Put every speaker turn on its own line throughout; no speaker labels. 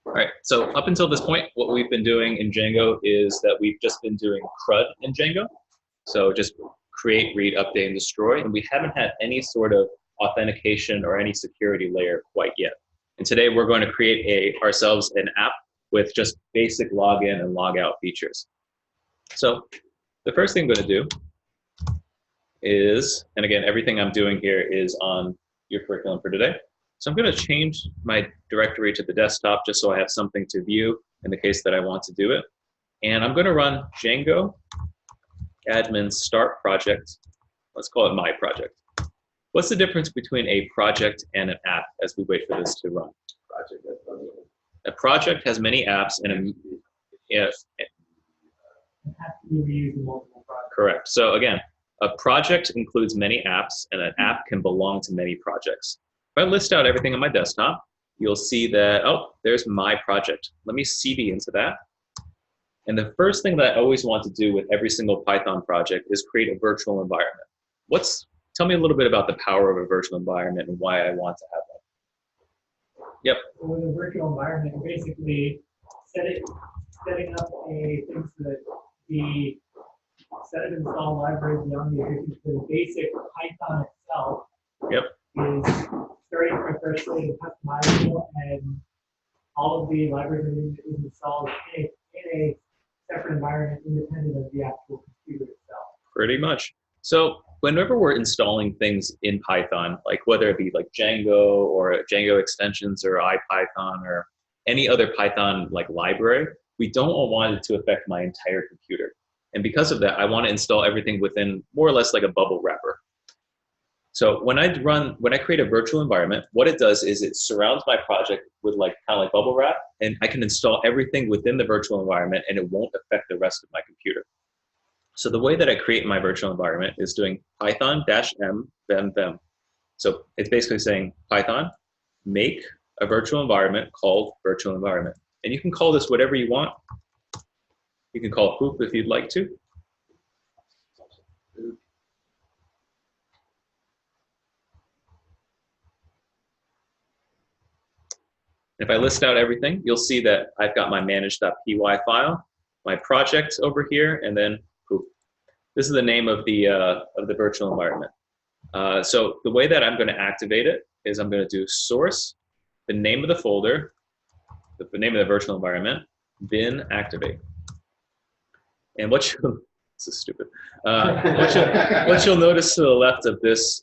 All right, so up until this point, what we've been doing in Django is that we've just been doing CRUD in Django. So just create, read, update, and destroy. And we haven't had any sort of authentication or any security layer quite yet. And today we're going to create ourselves an app with just basic login and logout features. So the first thing I'm going to do is, and again, everything I'm doing here is on your curriculum for today. So I'm going to change my directory to the desktop just so I have something to view in the case that I want to do it. And I'm going to run Django admin start project. Let's call it my project. What's the difference between a project and an app as we wait for this to run? A project has many apps and correct. So again, a project includes many apps and an app can belong to many projects. If I list out everything on my desktop, you'll see that, oh, there's my project. Let me cd into that. And the first thing that I always want to do with every single Python project is create a virtual environment. Tell me a little bit about the power of a virtual environment and why I want to have one. Yep.
With a virtual environment, you're basically setting up a thing so that the set of install libraries beyond the basic Python itself
yep.
is starting from a fresh slate and customizable, and all of the libraries are installed in a separate environment independent of the actual computer itself.
Pretty much. So whenever we're installing things in Python, like whether it be like Django or Django extensions or IPython or any other Python like library, we don't want it to affect my entire computer. And because of that, I want to install everything within more or less like a bubble wrapper. So when I create a virtual environment, what it does is it surrounds my project with kind of like bubble wrap, and I can install everything within the virtual environment and it won't affect the rest of my computer. So the way that I create my virtual environment is doing python-m them. So it's basically saying Python, make a virtual environment called virtual environment. And you can call this whatever you want. You can call it poop if you'd like to. If I list out everything, you'll see that I've got my manage.py file, my project over here, and then poop. This is the name of the virtual environment. So the way that I'm going to activate it is I'm going to do source, the name of the folder, the name of the virtual environment, bin activate. And this is stupid. What you'll notice to the left of this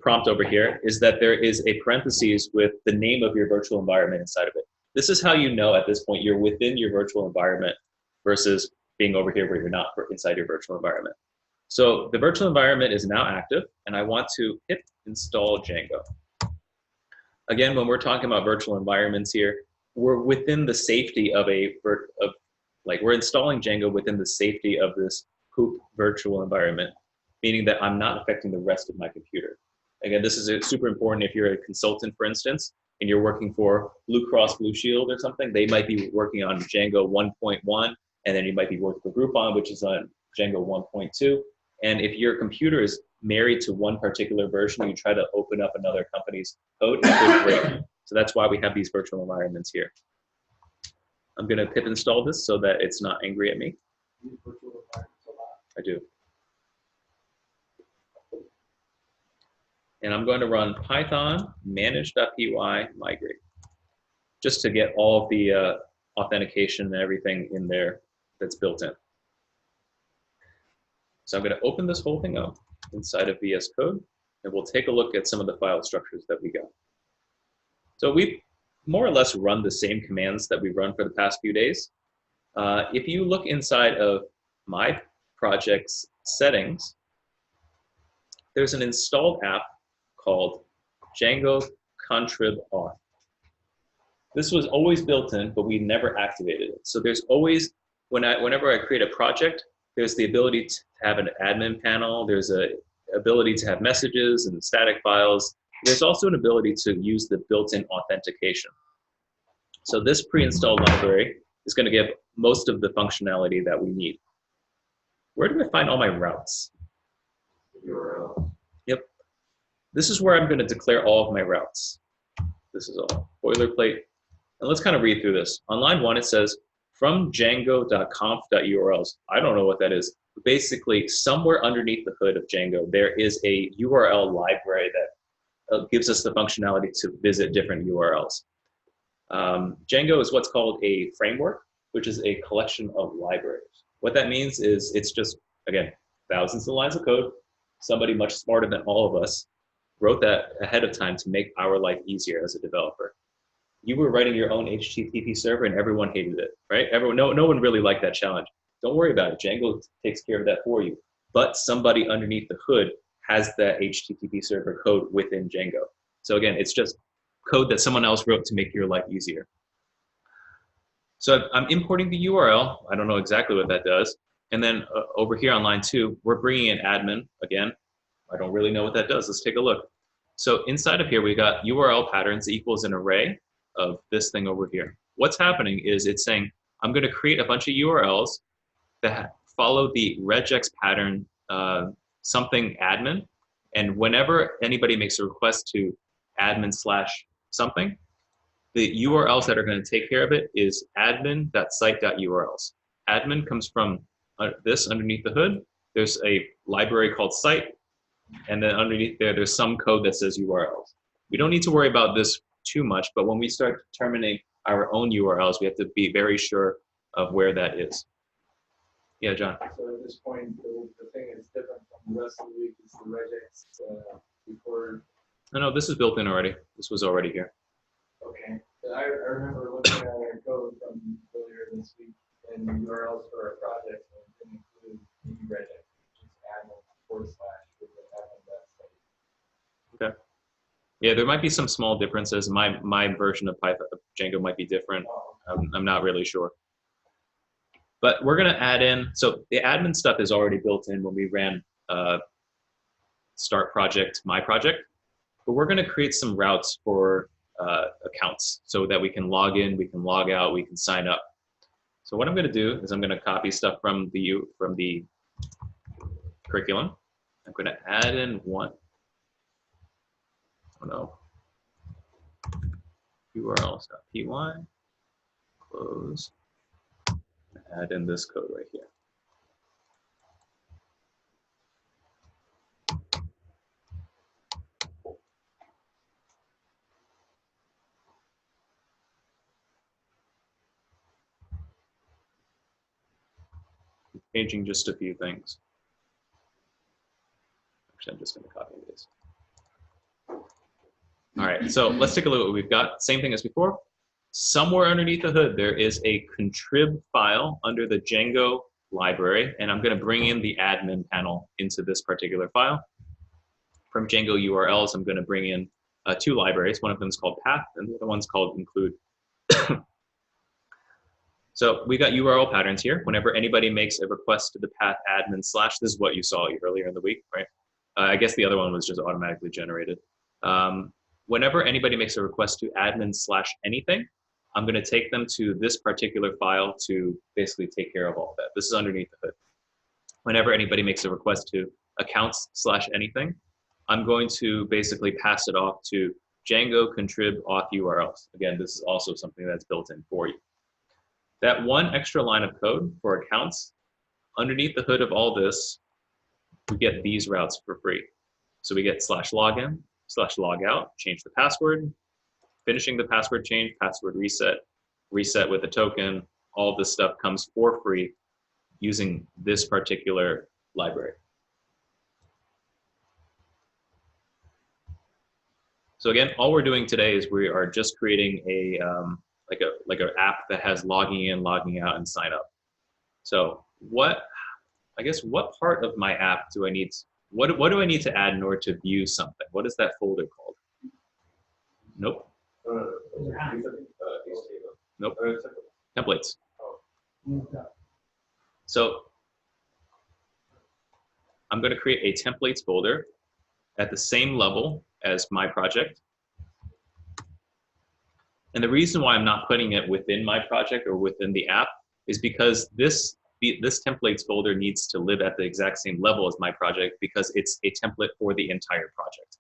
prompt over here is that there is a parentheses with the name of your virtual environment inside of it. This is how you know at this point you're within your virtual environment versus being over here where you're not inside your virtual environment. So the virtual environment is now active, and I want to hit install Django. Again, when we're talking about virtual environments here, we're within the safety of we're installing Django within the safety of this poop virtual environment, meaning that I'm not affecting the rest of my computer. Again, this is super important if you're a consultant, for instance, and you're working for Blue Cross Blue Shield or something. They might be working on Django 1.1, and then you might be working for Groupon, which is on Django 1.2. And if your computer is married to one particular version, you try to open up another company's code, it could break. So that's why we have these virtual environments here. I'm going to pip install this so that it's not angry at me. I do. And I'm going to run python manage.py migrate just to get all of the authentication and everything in there that's built in. So I'm going to open this whole thing up inside of VS Code, and we'll take a look at some of the file structures that we got. So we've more or less run the same commands that we've run for the past few days. If you look inside of my project's settings, there's an installed app called Django contrib auth. This was always built in, but we never activated it. So there's always, whenever I create a project, there's the ability to have an admin panel. There's a ability to have messages and static files. There's also an ability to use the built-in authentication. So this pre-installed library is going to give most of the functionality that we need. Where do I find all my routes? URL. Yep. This is where I'm going to declare all of my routes. This is all boilerplate. And let's kind of read through this. On line 1, it says, from django.conf.urls. I don't know what that is. Basically, somewhere underneath the hood of Django, there is a URL library that gives us the functionality to visit different URLs. Django is what's called a framework, which is a collection of libraries. What that means is it's just, again, thousands of lines of code. Somebody much smarter than all of us wrote that ahead of time to make our life easier as a developer. You were writing your own HTTP server and everyone hated it, right? No one really liked that challenge. Don't worry about it. Django takes care of that for you. But somebody underneath the hood has that HTTP server code within Django. So again, it's just code that someone else wrote to make your life easier. So I'm importing the URL. I don't know exactly what that does. And then over here on line 2, we're bringing in admin again. I don't really know what that does. Let's take a look. So inside of here, we got URL patterns equals an array of this thing over here. What's happening is it's saying, I'm going to create a bunch of URLs that follow the regex pattern something admin. And whenever anybody makes a request to admin/something, the URLs that are going to take care of it is admin.site.urls. Admin comes from this underneath the hood. There's a library called site. And then underneath there, there's some code that says URLs. We don't need to worry about this too much, but when we start determining our own URLs, we have to be very sure of where that is. Yeah, John.
So at this point, the thing is different from the rest of the week is the regex before.
No, this is built in already. This was already here.
Okay. I remember looking at our code from earlier this week and the URLs for our project and it didn't include the regex, which is admin/.
Okay. Yeah, there might be some small differences. My version of Python of Django might be different. I'm not really sure. But we're going to add in, so the admin stuff is already built in when we ran start project, my project. But we're going to create some routes for accounts so that we can log in, we can log out, we can sign up. So what I'm going to do is I'm going to copy stuff from the curriculum. I'm going to add in one. Oh no. URLs.py, close, add in this code right here. Changing just a few things. Actually, I'm just going to copy and paste. All right, so let's take a look at what we've got. Same thing as before. Somewhere underneath the hood, there is a contrib file under the Django library, and I'm going to bring in the admin panel into this particular file. From Django URLs, I'm going to bring in 2 libraries. One of them is called path, and the other one's called include. So we got URL patterns here. Whenever anybody makes a request to the path admin/, this is what you saw earlier in the week, right? I guess the other one was just automatically generated. Whenever anybody makes a request to admin/anything, I'm going to take them to this particular file to basically take care of all of that. This is underneath the hood. Whenever anybody makes a request to accounts/anything, I'm going to basically pass it off to Django contrib auth URLs. Again, this is also something that's built in for you. That one extra line of code for accounts, underneath the hood of all this, we get these routes for free. So we get /login, /logout, change the password, finishing the password change, password reset, reset with a token. All this stuff comes for free using this particular library. So again, all we're doing today is we are just creating a like an app that has logging in, logging out, and sign up. So what part of my app do I need? What do I need to add in order to view something? What is that folder called? Nope. Nope. Templates. So I'm going to create a templates folder at the same level as my project. And the reason why I'm not putting it within my project or within the app is because this templates folder needs to live at the exact same level as my project because it's a template for the entire project.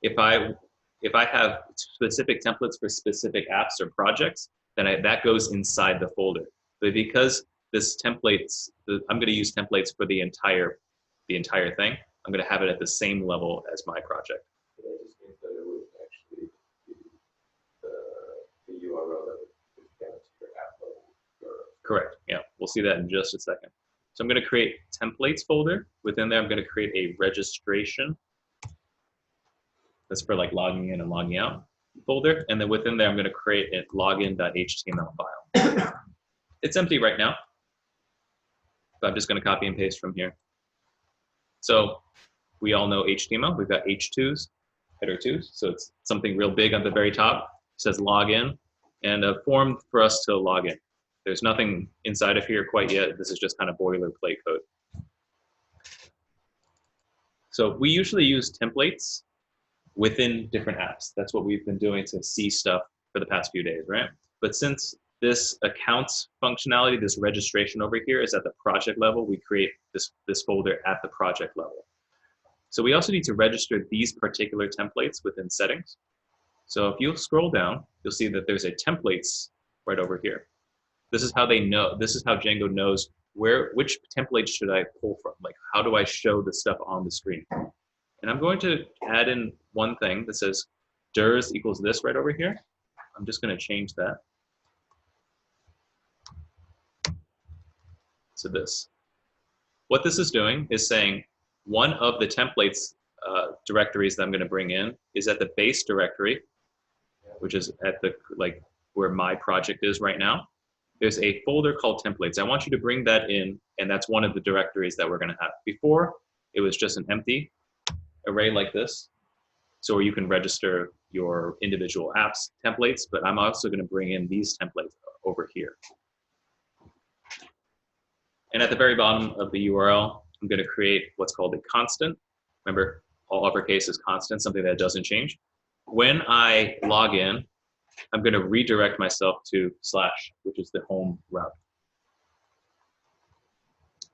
If I if I have specific templates for specific apps or projects, then that goes inside the folder. But because this templates, I'm going to use templates for the entire thing. I'm going to have it at the same level as my project.
So that just means that it would actually be the URL that would get to your app level URL.
Correct. Yeah, we'll see that in just a second. So I'm going to create templates folder. Within there, I'm going to create a registration. That's for like logging in and logging out folder. And then within there, I'm going to create a login.html file. It's empty right now. So I'm just going to copy and paste from here. So we all know HTML. We've got H2s, header 2s. So it's something real big on the very top. It says login and a form for us to log in. There's nothing inside of here quite yet. This is just kind of boilerplate code. So we usually use templates within different apps. That's what we've been doing to see stuff for the past few days, right? But since this accounts functionality, this registration over here is at the project level, we create this folder at the project level. So we also need to register these particular templates within settings. So if you scroll down, you'll see that there's a templates right over here. This is how they know, this is how Django knows which templates should I pull from? Like, how do I show the stuff on the screen? And I'm going to add in one thing that says dirs equals this right over here. I'm just going to change that to this. What this is doing is saying one of the templates directories that I'm going to bring in is at the base directory, which is at the where my project is right now. There's a folder called templates. I want you to bring that in, and that's one of the directories that we're going to have. Before, it was just an empty array like this, so where you can register your individual apps templates, but I'm also going to bring in these templates over here. And at the very bottom of the URL, I'm going to create what's called a constant. Remember, all uppercase is constant, something that doesn't change. When I log in, I'm going to redirect myself to /, which is the home route.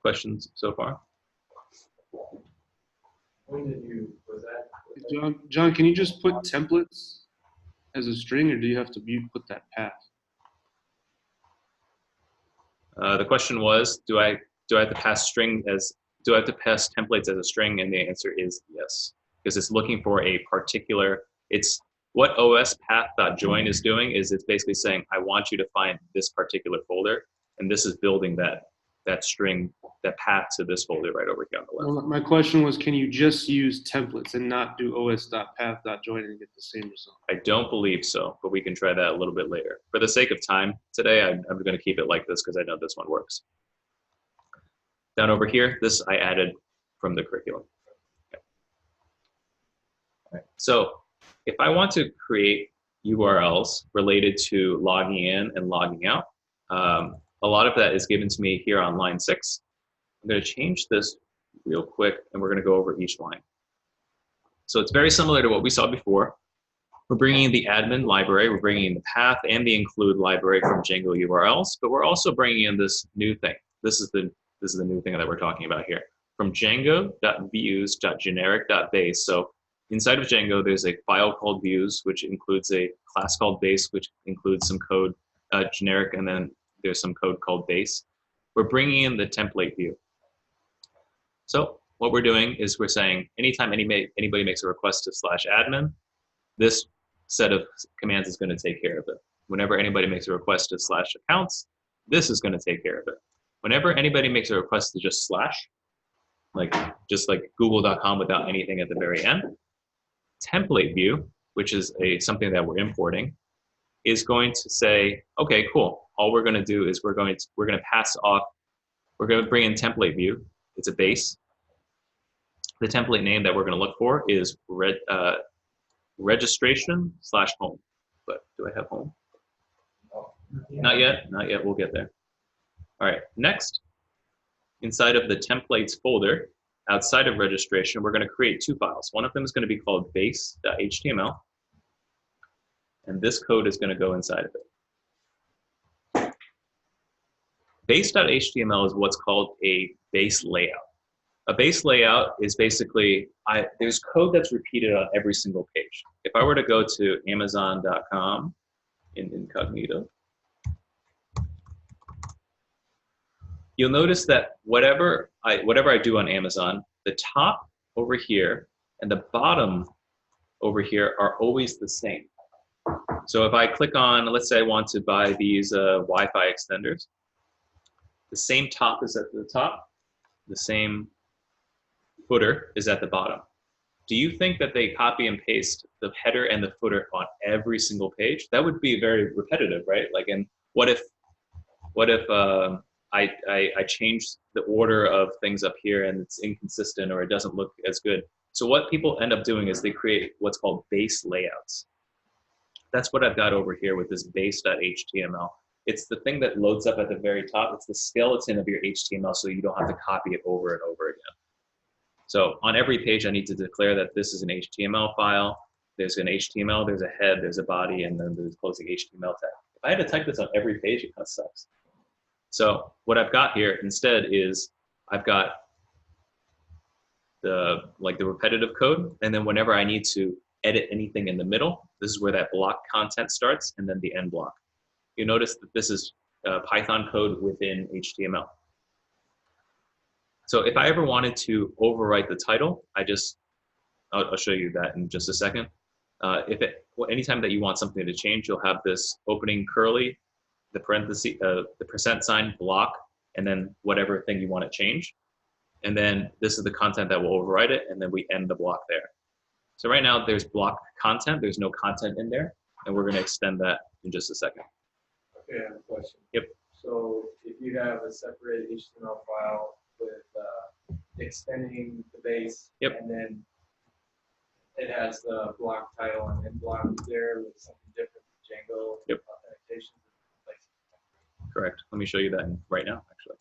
Questions so far?
When did you, was that?
John, can you just put templates as a string, or do you have to put that path?
The question was, do I have to pass templates as a string? And the answer is yes, because it's looking for a particular, what os-path.join is doing is it's basically saying, I want you to find this particular folder, and this is building that string, that path to this folder right over here on the left.
Well, my question was, can you just use templates and not do os.path.join and get the same result?
I don't believe so, but we can try that a little bit later. For the sake of time today, I'm going to keep it like this because I know this one works. Down over here, this I added from the curriculum. Okay. All right. So if I want to create URLs related to logging in and logging out, a lot of that is given to me here on line 6. I'm going to change this real quick, and we're going to go over each line. So it's very similar to what we saw before. We're bringing in the admin library, we're bringing in the path and the include library from Django URLs, but we're also bringing in this new thing. This is the new thing that we're talking about here. From Django.views.generic.base. So inside of Django, there's a file called views, which includes a class called base, which includes some code generic, and then there's some code called base. We're bringing in the template view. So what we're doing is we're saying anytime anybody makes a request to /admin, this set of commands is going to take care of it. Whenever anybody makes a request to /accounts, this is going to take care of it. Whenever anybody makes a request to just / just like google.com without anything at the very end, template view, which is something that we're importing, is going to say, okay, cool. All we're going to do is we're going to pass off, we're going to bring in template view. It's a base. The template name that we're going to look for is registration/home. But do I have home? Not yet. Not yet. We'll get there. All right. Next, inside of the templates folder, outside of registration, we're going to create 2 files. One of them is going to be called base.html. And this code is going to go inside of it. Base.html is what's called a base layout. A base layout is basically, there's code that's repeated on every single page. If I were to go to Amazon.com in incognito, you'll notice that whatever I do on Amazon, the top over here and the bottom over here are always the same. So if I click on, let's say I want to buy these Wi-Fi extenders, the same top is at the top, the same footer is at the bottom. Do you think that they copy and paste the header and the footer on every single page? That would be very repetitive, right? Like, and what if I change the order of things up here and it's inconsistent or it doesn't look as good? So what people end up doing is they create what's called base layouts. That's what I've got over here with this base.html. It's the thing that loads up at the very top. It's the skeleton of your HTML, so you don't have to copy it over and over again. So on every page, I need to declare that this is an HTML file. There's an HTML, there's a head, there's a body, and then there's closing HTML tag. If I had to type this on every page, it kind of sucks. So what I've got here instead is I've got the repetitive code, and then whenever I need to edit anything in the middle, this is where that block content starts, and then the end block. You notice that this is Python code within HTML. So if I ever wanted to overwrite the title, I'll show you that in just a second. Anytime that you want something to change, you'll have this opening curly, the parenthesis, the %, block, and then whatever thing you want to change. And then this is the content that will overwrite it, and then we end the block there. So right now there's block content, there's no content in there, and we're going to extend that in just a second.
Okay, I have a question.
Yep.
So if you have a separate HTML file with extending the base,
yep,
and then it has the block title and end block there with something different from Django,
yep,
authentication.
Correct. Let me show you that right now, actually.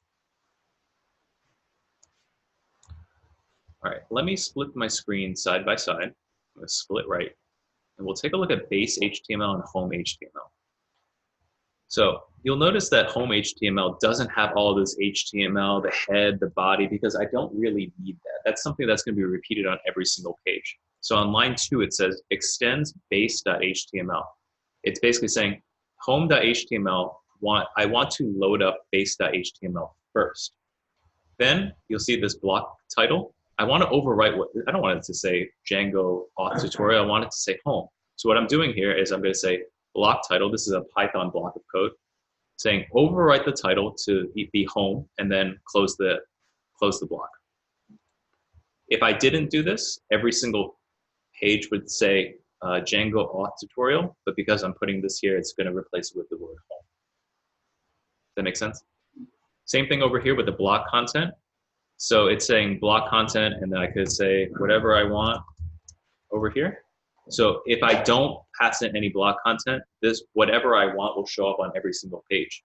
All right, let me split my screen side by side. I'm going to split right, and we'll take a look at base HTML and home HTML. So you'll notice that home HTML doesn't have all this HTML, the head, the body, because I don't really need that. That's something that's going to be repeated on every single page. So on line 2, it says extends base.html. It's basically saying home.html, I want to load up base.html first. Then you'll see this block title. I want to overwrite I don't want it to say Django auth tutorial. I want it to say home. So what I'm doing here is I'm going to say block title. This is a Python block of code saying overwrite the title to be home and then close the block. If I didn't do this, every single page would say Django auth tutorial, but because I'm putting this here, it's going to replace it with the word home. Does that make sense? Same thing over here with the block content. So it's saying block content, and then I could say whatever I want over here. So if I don't pass in any block content, this whatever I want will show up on every single page.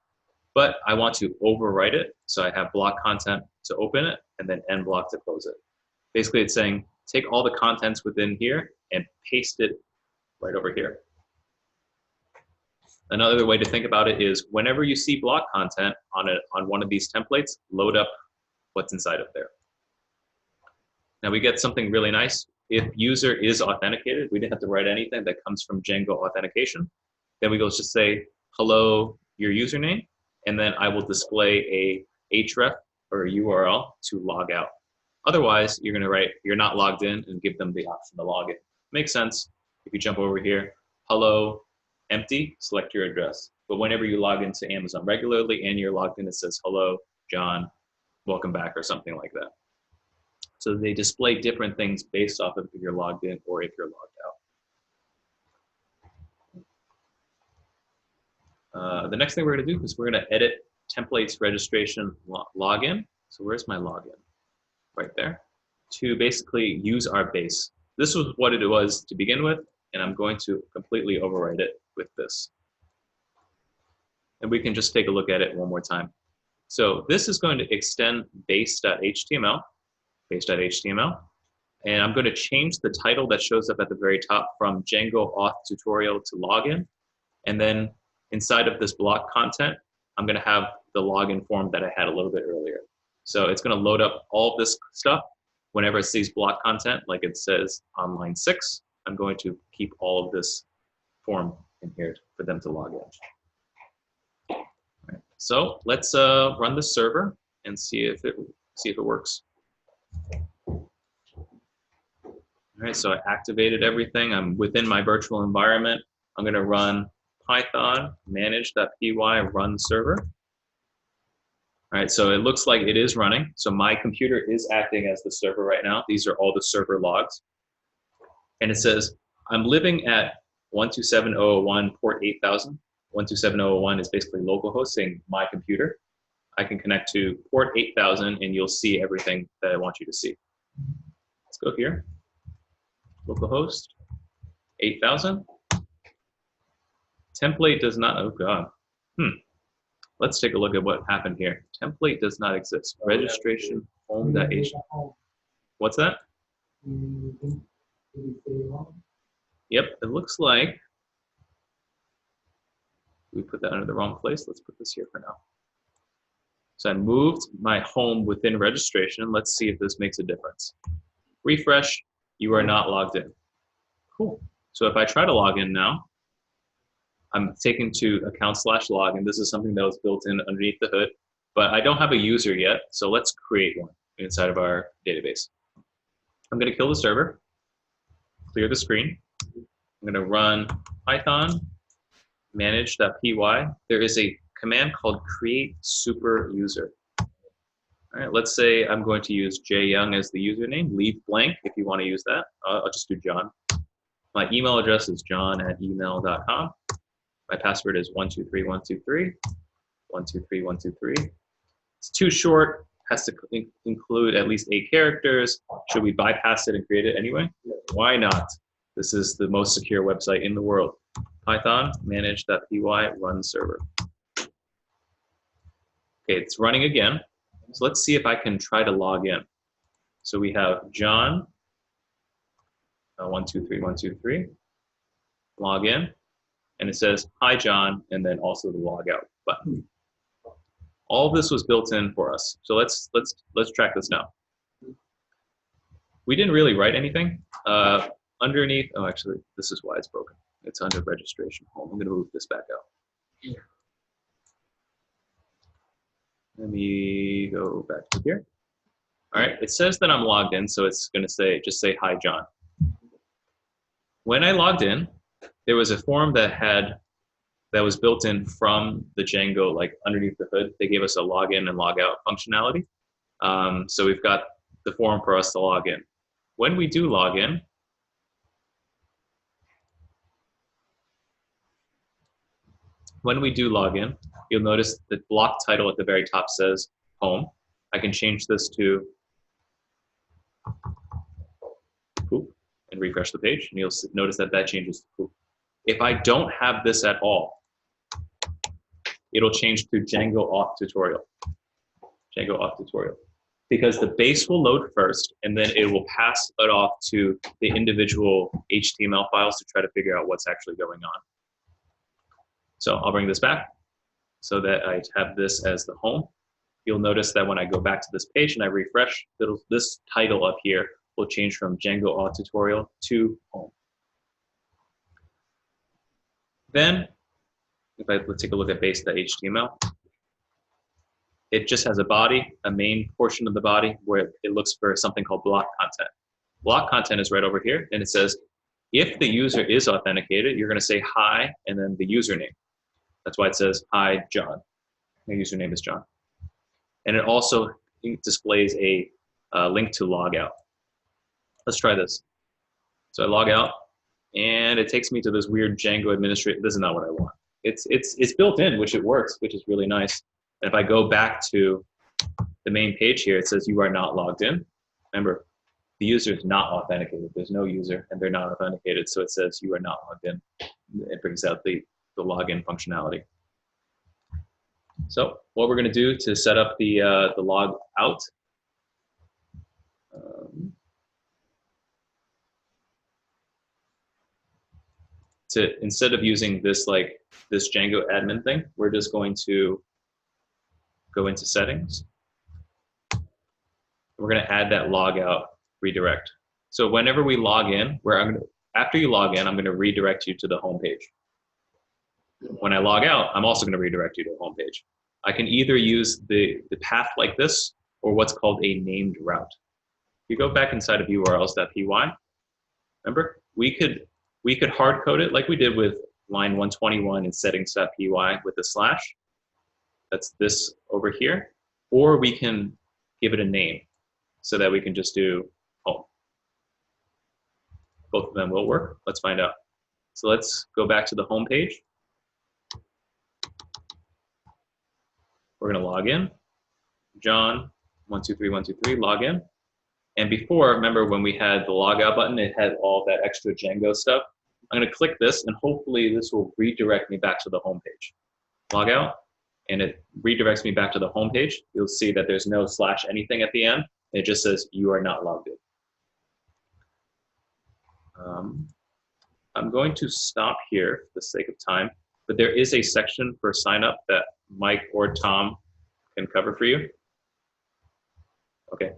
But I want to overwrite it, so I have block content to open it, and then end block to close it. Basically, it's saying take all the contents within here and paste it right over here. Another way to think about it is whenever you see block content on one of these templates, load up what's inside of there. Now we get something really nice. If user is authenticated, we didn't have to write anything that comes from Django authentication. Then we go just say, hello, your username, and then I will display a href or a URL to log out. Otherwise, you're gonna write, you're not logged in, and give them the option to log in. Makes sense. If you jump over here, hello, empty, select your address. But whenever you log into Amazon regularly and you're logged in, it says, hello, John, welcome back, or something like that. So they display different things based off of if you're logged in or if you're logged out. The next thing we're going to do is we're going to edit templates registration login. So where's my login? Right there. To basically use our base. This was what it was to begin with, and I'm going to completely overwrite it with this. And we can just take a look at it one more time. So this is going to extend base.html, and I'm going to change the title that shows up at the very top from Django auth tutorial to login. And then inside of this block content, I'm going to have the login form that I had a little bit earlier. So it's going to load up all of this stuff, whenever it sees block content, like it says on line 6, I'm going to keep all of this form in here for them to log in. All right, so let's run the server and see if it works. All right, so I activated everything. I'm within my virtual environment. I'm going to run Python manage.py run server. All right, so it looks like it is running. So my computer is acting as the server right now. These are all the server logs. And it says, I'm living at 127.0.0.1 port 8000. 127.0.0.1 is basically localhost saying my computer. I can connect to port 8000 and you'll see everything that I want you to see. Let's go here. Localhost 8000. Template does not, oh God. Let's take a look at what happened here. Template does not exist. Registration home.h. What's that? Yep, it looks like we put that under the wrong place. Let's put this here for now. So I moved my home within registration. Let's see if this makes a difference. Refresh, you are not logged in. Cool. So if I try to log in now, I'm taken to account/log, and this is something that was built in underneath the hood, but I don't have a user yet, so let's create one inside of our database. I'm going to kill the server, clear the screen. I'm going to run Python manage.py. There is a command called create super user. All right, let's say I'm going to use jyoung as the username. Leave blank if you want to use that. I'll just do John. My email address is john@email.com. My password is 123123, 123123. It's too short, has to include at least 8 characters. Should we bypass it and create it anyway? Why not? This is the most secure website in the world. Python manage.py run server. Okay, it's running again. So let's see if I can try to log in. So we have John, 123123, log in. And it says, hi, John, and then also the log out button. All of this was built in for us. So let's track this now. We didn't really write anything. Underneath, oh, actually, this is why it's broken. It's under registration home. I'm going to move this back out. Let me go back to here. All right, it says that I'm logged in, so it's going to say, just say, hi, John. When I logged in, there was a form that was built in from the Django, like underneath the hood. They gave us a login and log out functionality. So we've got the form for us to log in. When we do log in, you'll notice the block title at the very top says home. I can change this to poop and refresh the page, and you'll notice that that changes to poop. If I don't have this at all, it'll change to Django auth tutorial. Django auth tutorial. Because the base will load first, and then it will pass it off to the individual HTML files to try to figure out what's actually going on. So I'll bring this back so that I have this as the home. You'll notice that when I go back to this page and I refresh, this title up here will change from Django auth tutorial to home. Then, let's take a look at base.html. It just has a body, a main portion of the body, where it looks for something called block content. Block content is right over here, and it says, if the user is authenticated, you're going to say hi, and then the username. That's why it says, hi, John. My username is John. And it also displays a link to log out. Let's try this. So I log out, and it takes me to this weird Django administrator. This is not what I want. It's built in, which it works, which is really nice. And if I go back to the main page here, it says you are not logged in. Remember, the user is not authenticated. There's no user, and they're not authenticated, so it says you are not logged in. It brings out the login functionality. So what we're going to do to set up the log out, instead of using this this Django admin thing, we're just going to go into settings. We're going to add that log out redirect. So whenever we log in, after you log in, I'm going to redirect you to the home page. When I log out, I'm also going to redirect you to the home page. I can either use the path like this or what's called a named route. If you go back inside of urls.py, remember, we could hard code it like we did with line 121 in settings.py with the slash. That's this over here. Or we can give it a name so that we can just do home. Both of them will work. Let's find out. So let's go back to the home page. We're going to log in. John 123123, log in. And before, remember when we had the logout button, it had all that extra Django stuff. I'm going to click this, and hopefully this will redirect me back to the home page. Log out, and it redirects me back to the home page. You'll see that there's no slash anything at the end. It just says you are not logged in. I'm going to stop here for the sake of time, but there is a section for sign up that Mike or Tom can cover for you. Okay.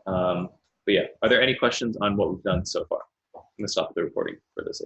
But yeah, are there any questions on what we've done so far? I'm going to stop the recording for this.